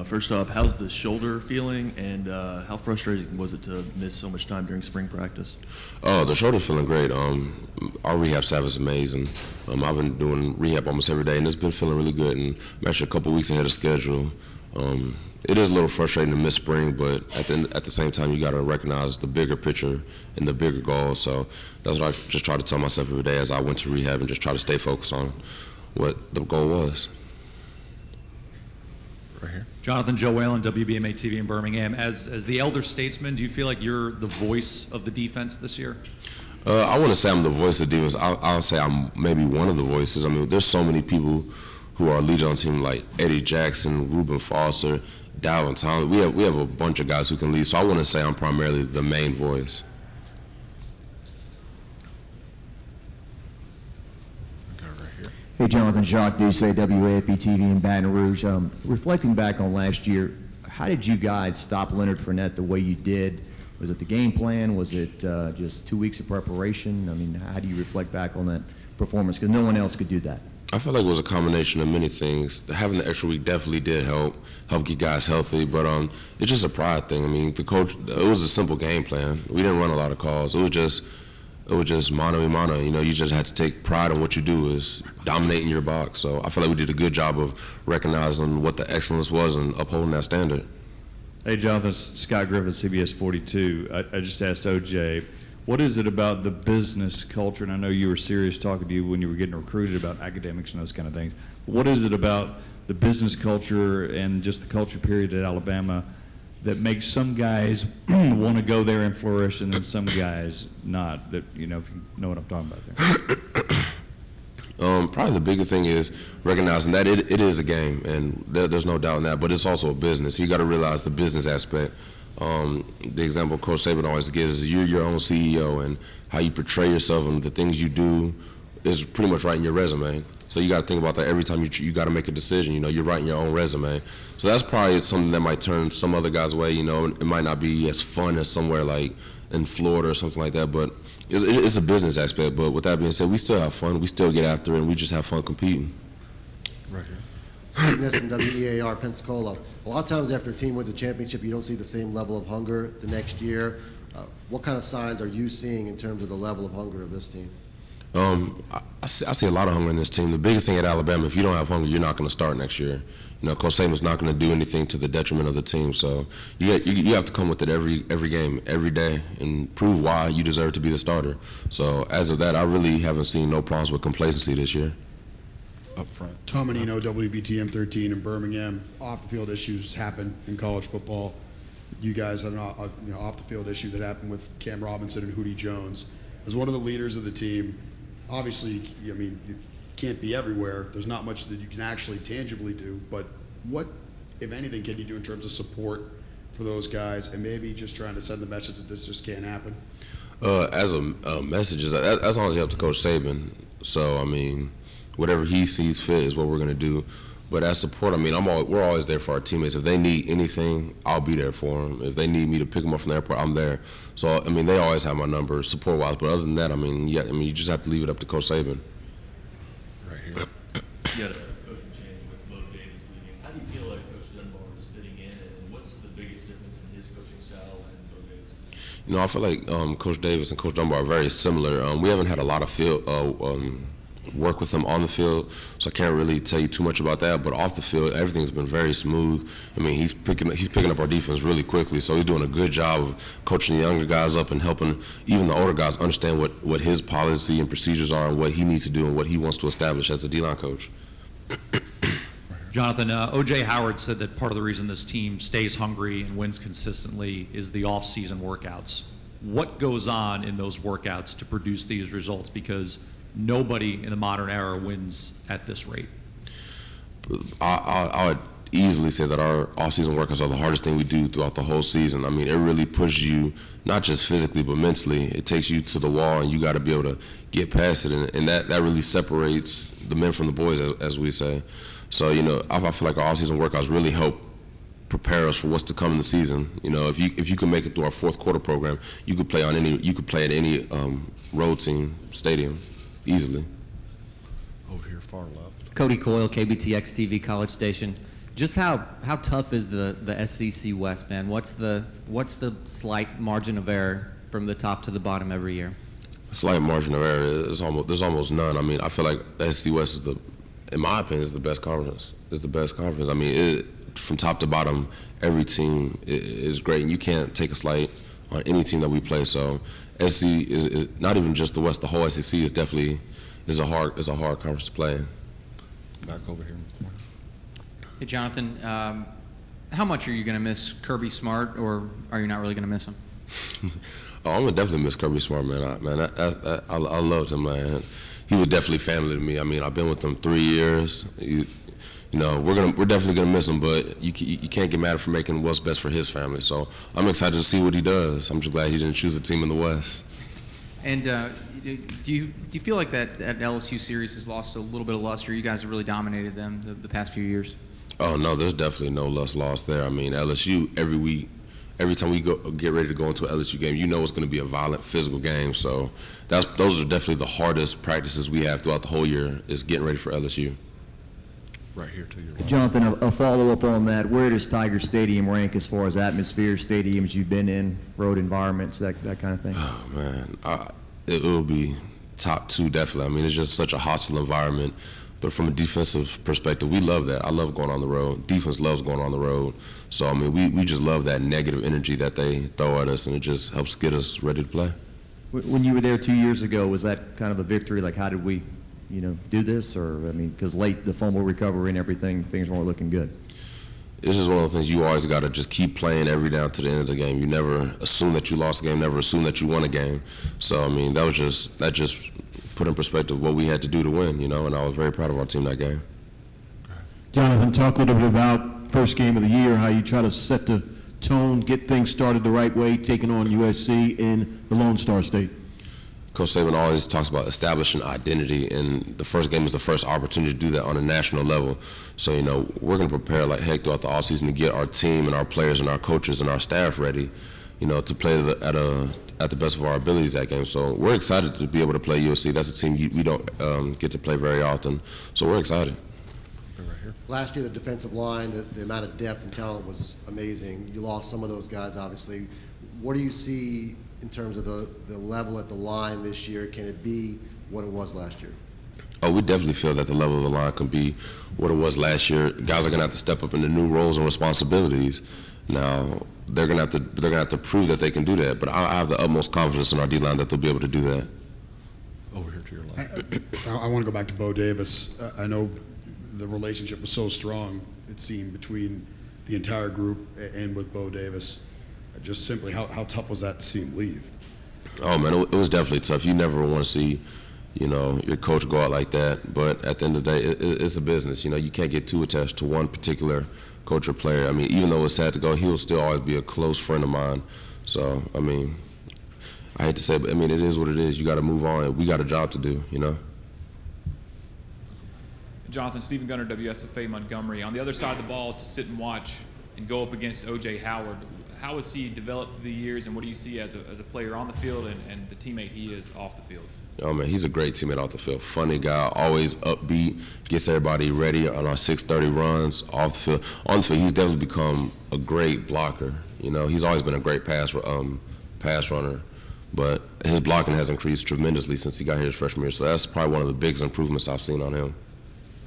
First off, how's the shoulder feeling, and how frustrating was it to miss so much time during spring practice? Oh, the shoulder's feeling great. Our rehab staff is amazing. I've been doing rehab almost every day, and it's been feeling really good. And I'm actually a couple weeks ahead of schedule. It is a little frustrating to miss spring, but at the same time, you got to recognize the bigger picture and the bigger goal. So that's what I just try to tell myself every day as I went to rehab, and just try to stay focused on what the goal was. Right here. Jonathan, Joe Whalen, WBMA TV in Birmingham. As the elder statesman, do you feel like you're the voice of the defense this year? I wouldn't say I'm the voice of defense. I'll say I'm maybe one of the voices. I mean, there's so many people who are leaders on the team, like Eddie Jackson, Reuben Foster, Dalvin Thomas. We have a bunch of guys who can lead, so I wouldn't say I'm primarily the main voice. Okay, right here. Hey, Jonathan, Jacques Doucet, WAFB-TV in Baton Rouge. Reflecting back on last year, how did you guys stop Leonard Fournette the way you did? Was it the game plan? Was it just 2 weeks of preparation? I mean, how do you reflect back on that performance? Because no one else could do that. I feel like it was a combination of many things. Having the extra week definitely did help get guys healthy, but it's just a pride thing. I mean, the coach, it was a simple game plan. We didn't run a lot of calls. It was just mano a mano. You know, you just had to take pride in what you do, is dominating your box. So I feel like we did a good job of recognizing what the excellence was and upholding that standard. Hey, Jonathan, Scott Griffith, CBS 42. I just asked OJ, what is it about the business culture, and I know you were serious talking to you when you were getting recruited about academics and those kind of things. What is it about the business culture and just the culture period at Alabama that makes some guys want to go there and flourish and then some guys not? That, you know, if you know what I'm talking about there. Probably the biggest thing is recognizing that it is a game, and there's no doubt in that, but it's also a business. You got to realize the business aspect. The example Coach Saban always gives is you're your own CEO, and how you portray yourself and the things you do is pretty much writing your resume. So you got to think about that every time you got to make a decision. You know, you're writing your own resume. So that's probably something that might turn some other guys away. You know, it might not be as fun as somewhere like in Florida or something like that, but it's a business aspect. But with that being said, we still have fun. We still get after it, and we just have fun competing. Right here. Steve Nissen, WEAR, Pensacola. A lot of times after a team wins a championship, you don't see the same level of hunger the next year. What kind of signs are you seeing in terms of the level of hunger of this team? I see a lot of hunger in this team. The biggest thing at Alabama, if you don't have hunger, you're not going to start next year. You know, Coach Saban's not going to do anything to the detriment of the team. So you have to come with it every game, every day, and prove why you deserve to be the starter. So as of that, I really haven't seen no problems with complacency this year. Up front. Tom Menino, WBTM 13 in Birmingham. Off-the-field issues happen in college football. You guys had an off-the-field issue that happened with Cam Robinson and Hootie Jones. As one of the leaders of the team, obviously, I mean, you can't be everywhere. There's not much that you can actually tangibly do. But what, if anything, can you do in terms of support for those guys, and maybe just trying to send the message that this just can't happen? As a message, that's honestly up to Coach Saban. So, I mean, whatever he sees fit is what we're going to do. But as support, I mean, we're always there for our teammates. If they need anything, I'll be there for them. If they need me to pick them up from the airport, I'm there. So, I mean, they always have my number support-wise. But other than that, I mean, you just have to leave it up to Coach Saban. Right here. You had a coaching change with Bo Davis leaving. How do you feel like Coach Dunbar is fitting in, and what's the biggest difference in his coaching style and Bo Davis'? You know, I feel like Coach Davis and Coach Dunbar are very similar. We haven't had a lot of field work with him on the field, so I can't really tell you too much about that. But off the field, everything's been very smooth. I mean, he's picking up our defense really quickly, so he's doing a good job of coaching the younger guys up and helping even the older guys understand what his policy and procedures are and what he needs to do and what he wants to establish as a D-line coach. Jonathan, O.J. Howard said that part of the reason this team stays hungry and wins consistently is the off-season workouts. What goes on in those workouts to produce these results? Because nobody in the modern era wins at this rate. I would easily say that our off-season workouts are the hardest thing we do throughout the whole season. I mean, it really pushes you, not just physically, but mentally. It takes you to the wall, and you got to be able to get past it, and that really separates the men from the boys, as we say. So, you know, I feel like our off-season workouts really help prepare us for what's to come in the season. You know, if you can make it through our fourth quarter program, you could play at any road team stadium easily. Over here, far left. Cody Coyle, KBTX TV, College Station. Just how tough is the SEC West, man? What's the slight margin of error from the top to the bottom every year? Slight margin of error is there's almost none. I mean, I feel like the SEC West is in my opinion, is the best conference. It's the best conference. I mean, from top to bottom, every team is great, and you can't take a slight on any team that we play. So, SEC is not even just the West. The whole SEC is definitely a hard conference to play in. Back over here. Hey, Jonathan, how much are you going to miss Kirby Smart, or are you not really going to miss him? Oh, I'm gonna definitely miss Kirby Smart, man. I loved him, man. He was definitely family to me. I mean, I've been with him 3 years. You know, we're definitely gonna miss him, but you can't get mad for making what's best for his family. So I'm excited to see what he does. I'm just glad he didn't choose a team in the West. And do you feel like that LSU series has lost a little bit of luster? You guys have really dominated them the past few years. Oh no, there's definitely no lust lost there. I mean, LSU every time we get ready to go into an LSU game, you know it's going to be a violent, physical game. So those are definitely the hardest practices we have throughout the whole year is getting ready for LSU. Right here to your left. Jonathan, a follow-up on that. Where does Tiger Stadium rank as far as atmosphere, stadiums you've been in, road environments, that kind of thing? Oh, man. It will be top 2, definitely. I mean, it's just such a hostile environment. But from a defensive perspective, we love that. I love going on the road. Defense loves going on the road. So, I mean, we just love that negative energy that they throw at us, and it just helps get us ready to play. When you were there 2 years ago, was that kind of a victory? Like, how did we, do this? Or, I mean, because late, the fumble recovery and everything, things weren't looking good. It's just one of the things you always got to just keep playing every down to the end of the game. You never assume that you lost a game, never assume that you won a game. So, I mean, that just put in perspective what we had to do to win, and I was very proud of our team that game. Jonathan, talk a little bit about first game of the year, how you try to set the tone, get things started the right way, taking on USC in the Lone Star State. Coach Saban always talks about establishing identity, and the first game is the first opportunity to do that on a national level. So, we're going to prepare like heck throughout the offseason to get our team and our players and our coaches and our staff ready, to play at the best of our abilities that game. So we're excited to be able to play USC. That's a team we don't get to play very often. So we're excited. Right here. Last year, the defensive line, the amount of depth and talent was amazing. You lost some of those guys, obviously. What do you see in terms of the level at the line this year? Can it be what it was last year? Oh, we definitely feel that the level of the line can be what it was last year. Guys are going to have to step up into new roles and responsibilities. Now, they're going to have to prove that they can do that. But I have the utmost confidence in our D-line that they'll be able to do that. Over here to your left. I want to go back to Bo Davis. I know the relationship was so strong, it seemed, between the entire group and with Bo Davis. Just simply, how tough was that to see him leave? Oh, man, it was definitely tough. You never want to see, your coach go out like that. But at the end of the day, it's a business. You can't get too attached to one particular coach or player. I mean, even though it's sad to go, he'll still always be a close friend of mine. So, I mean, I hate to say it, but, I mean, it is what it is. You got to move on. We got a job to do, Jonathan, Stephen Gunner, WSFA Montgomery. On the other side of the ball, to sit and watch and go up against O.J. Howard, how has he developed through the years, and what do you see as a player on the field and the teammate he is off the field? Oh, man, he's a great teammate off the field. Funny guy, always upbeat, gets everybody ready on our 6:30 runs off the field. On the field, he's definitely become a great blocker. He's always been a great pass runner, but his blocking has increased tremendously since he got here his freshman year. So that's probably one of the biggest improvements I've seen on him.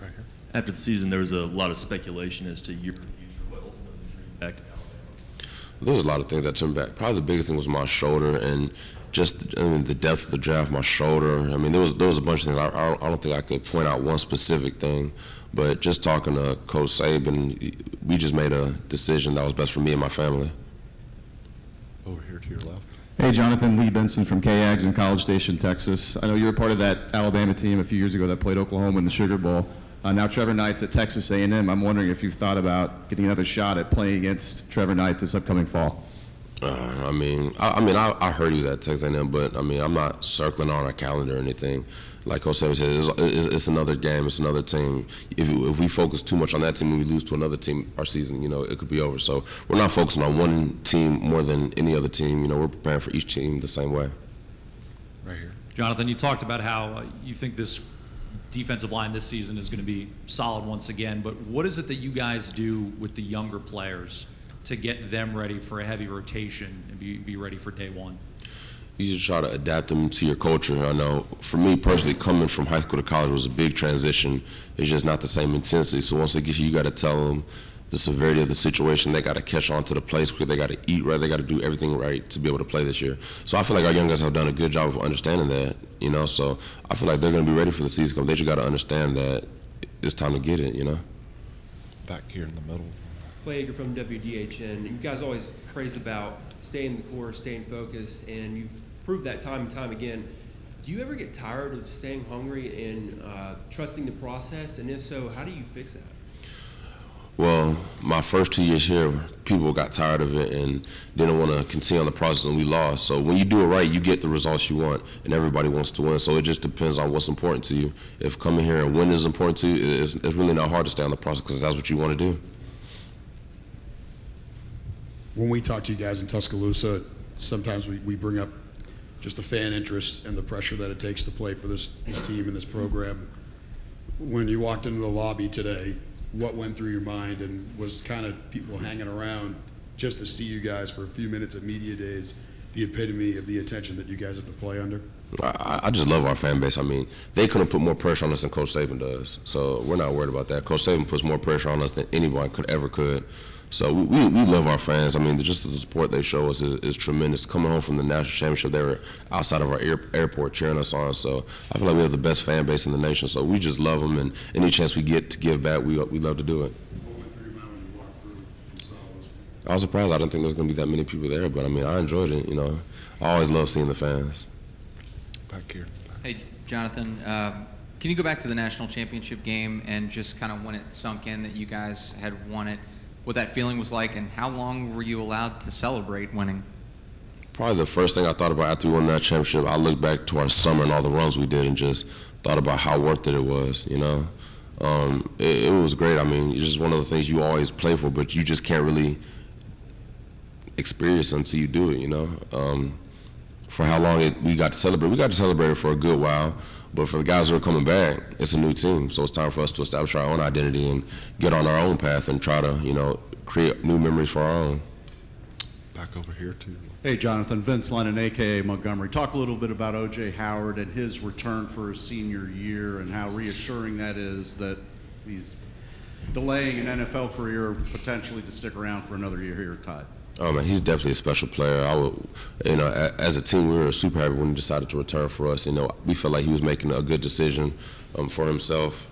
Right here. After the season, there was a lot of speculation as to your future. What ultimately drew you back to Alabama? There was a lot of things that turned back. Probably the biggest thing was my shoulder and just the depth of the draft, my shoulder. I mean, there was a bunch of things. I don't think I could point out one specific thing, but just talking to Coach Saban, we just made a decision that was best for me and my family. Over here to your left. Hey, Jonathan, Lee Benson from KAGS in College Station, Texas. I know you were part of that Alabama team a few years ago that played Oklahoma in the Sugar Bowl. Now Trevor Knight's at Texas A&M. I'm wondering if you've thought about getting another shot at playing against Trevor Knight this upcoming fall. I heard he was at Texas A&M, but I'm not circling on our calendar or anything. Like Coach Saban said, it's another game, it's another team. If we focus too much on that team and we lose to another team, our season, it could be over. So we're not focusing on one team more than any other team. We're preparing for each team the same way. Right here. Jonathan, you talked about how you think this defensive line this season is going to be solid once again, but what is it that you guys do with the younger players to get them ready for a heavy rotation and be ready for day one? You just try to adapt them to your culture. I know for me personally, coming from high school to college was a big transition. It's just not the same intensity. So once they get you got to tell them the severity of the situation. They got to catch on to the play quick. They got to eat right. They got to do everything right to be able to play this year. So I feel like our young guys have done a good job of understanding that, you know. So I feel like they're going to be ready for the season. They just got to understand that it's time to get it, you know. Back here in the middle. Clay Yeager from WDHN. You guys always praise about staying the course, staying focused, and you've proved that time and time again. Do you ever get tired of staying hungry and trusting the process? And if so, how do you fix that? Well, my first 2 years here, people got tired of it and didn't want to continue on the process, and we lost. So when you do it right, you get the results you want, and everybody wants to win. So it just depends on what's important to you. If coming here and winning is important to you, it's really not hard to stay on the process because that's what you want to do. When we talk to you guys in Tuscaloosa, sometimes we bring up just the fan interest and the pressure that it takes to play for this team and this program. When you walked into the lobby today, what went through your mind, and was kind of people hanging around just to see you guys for a few minutes at media days, the epitome of the attention that you guys have to play under? I just love our fan base. I mean, they couldn't put more pressure on us than Coach Saban does. So we're not worried about that. Coach Saban puts more pressure on us than anybody could. So we love our fans. I mean, just the support they show us is tremendous. Coming home from the national championship, they were outside of our airport cheering us on. So I feel like we have the best fan base in the nation. So we just love them, and any chance we get to give back, we love to do it. What went through your mind when you walked through and saw those? I was surprised. I didn't think there was going to be that many people there, but I mean, I enjoyed it. You know, I always love seeing the fans. Back here. Hey, Jonathan, can you go back to the national championship game and just kind of when it sunk in that you guys had won it, what that feeling was like, and how long were you allowed to celebrate winning? Probably the first thing I thought about after we won that championship, I looked back to our summer and all the runs we did and just thought about how worth it was, you know. It was great. I mean, it's just one of the things you always play for, but you just can't really experience until you do it, you know. For how long we got to celebrate it for a good while, but for the guys who are coming back, it's a new team, so it's time for us to establish our own identity and get on our own path and try to, you know, create new memories for our own. Back over here too. Hey, Jonathan, Vince Lennon, a.k.a. Montgomery. Talk a little bit about O.J. Howard and his return for his senior year and how reassuring that is that he's delaying an NFL career potentially to stick around for another year here at Tide. Oh man, he's definitely a special player. You know, as a team, we were super happy when he decided to return for us. You know, we felt like he was making a good decision for himself.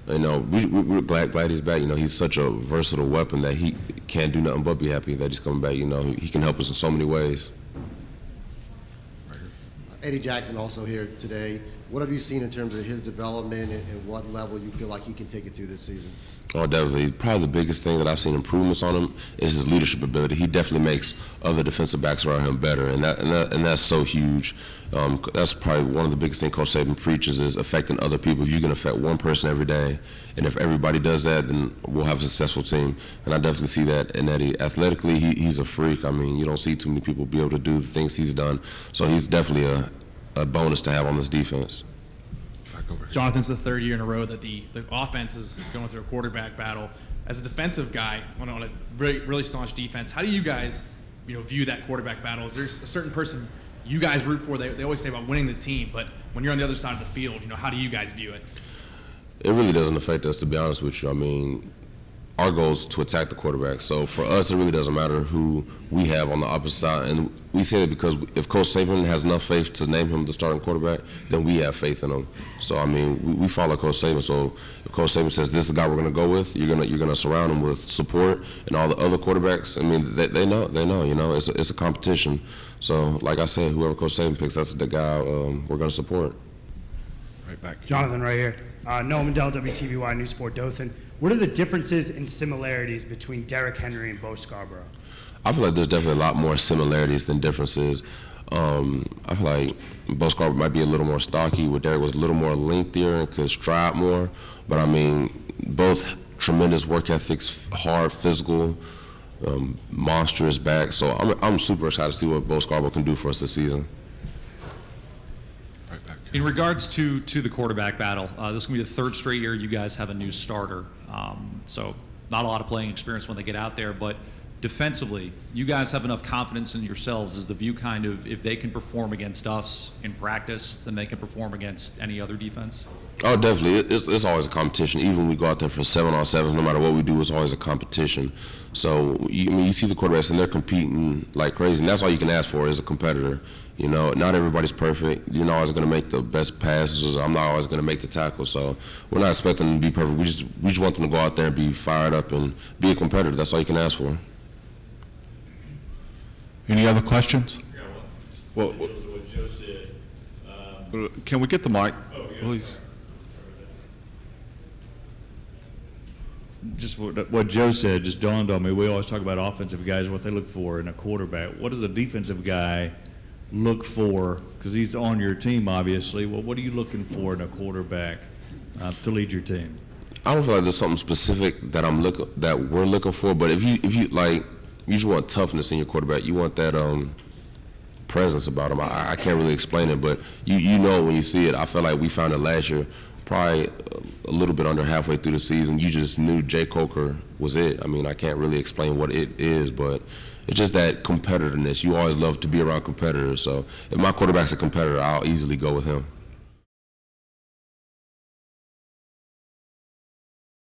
You know, we're glad he's back. You know, he's such a versatile weapon that he can't do nothing but be happy that he's coming back. You know, he can help us in so many ways. Eddie Jackson also here today. What have you seen in terms of his development and what level you feel like he can take it to this season? Oh, definitely. Probably the biggest thing that I've seen improvements on him is his leadership ability. He definitely makes other defensive backs around him better, and that's so huge. That's probably one of the biggest things Coach Saban preaches is affecting other people. You can affect one person every day, and if everybody does that, then we'll have a successful team. And I definitely see that in Eddie. Athletically, he's a freak. I mean, you don't see too many people be able to do the things he's done. So he's definitely a bonus to have on this defense. Jonathan's the third year in a row that the offense is going through a quarterback battle. As a defensive guy on a really staunch defense, how do you guys, view that quarterback battle? Is there a certain person you guys root for? They always say about winning the team, but when you're on the other side of the field, how do you guys view it? It really doesn't affect us, to be honest with you. I mean, our goal is to attack the quarterback. So for us, it really doesn't matter who we have on the opposite side. And we say it because if Coach Saban has enough faith to name him the starting quarterback, then we have faith in him. So, I mean, we follow Coach Saban. So if Coach Saban says this is the guy we're going to go with, you're gonna surround him with support. And all the other quarterbacks, I mean, they know. It's a competition. So, like I said, whoever Coach Saban picks, that's the guy we're going to support. Right back. Jonathan right here. Noah Mandel, WTVY News 4 Dothan. What are the differences and similarities between Derrick Henry and Bo Scarborough? I feel like there's definitely a lot more similarities than differences. I feel like Bo Scarborough might be a little more stocky, where Derrick was a little more lengthier and could stride more. But I mean, both tremendous work ethics, hard, physical, monstrous back. So I'm super excited to see what Bo Scarborough can do for us this season. Right back. In regards to the quarterback battle, this is going to be the third straight year you guys have a new starter. So not a lot of playing experience when they get out there, but defensively, you guys have enough confidence in yourselves. Is the view kind of if they can perform against us in practice, then they can perform against any other defense? Oh, definitely. It's always a competition. Even when we go out there for 7-on-7, no matter what we do, it's always a competition. So, you see the quarterbacks, and they're competing like crazy, and that's all you can ask for is a competitor. Not everybody's perfect. You're not always going to make the best passes. I'm not always going to make the tackle. So we're not expecting them to be perfect. We just want them to go out there and be fired up and be a competitor. That's all you can ask for. Any other questions? Well, what Joe said. Can we get the mic, please? Just what Joe said just dawned on me. We always talk about offensive guys, what they look for in a quarterback. What does a defensive guy look for? Because he's on your team, obviously. Well, what are you looking for in a quarterback to lead your team? I don't feel like there's something specific that we're looking for. But if you like, you just want toughness in your quarterback. You want that presence about him. I can't really explain it, but you know when you see it. I feel like we found it last year. Probably a little bit under halfway through the season, you just knew Jay Coker was it. I mean, I can't really explain what it is, but it's just that competitiveness. You always love to be around competitors. So if my quarterback's a competitor, I'll easily go with him.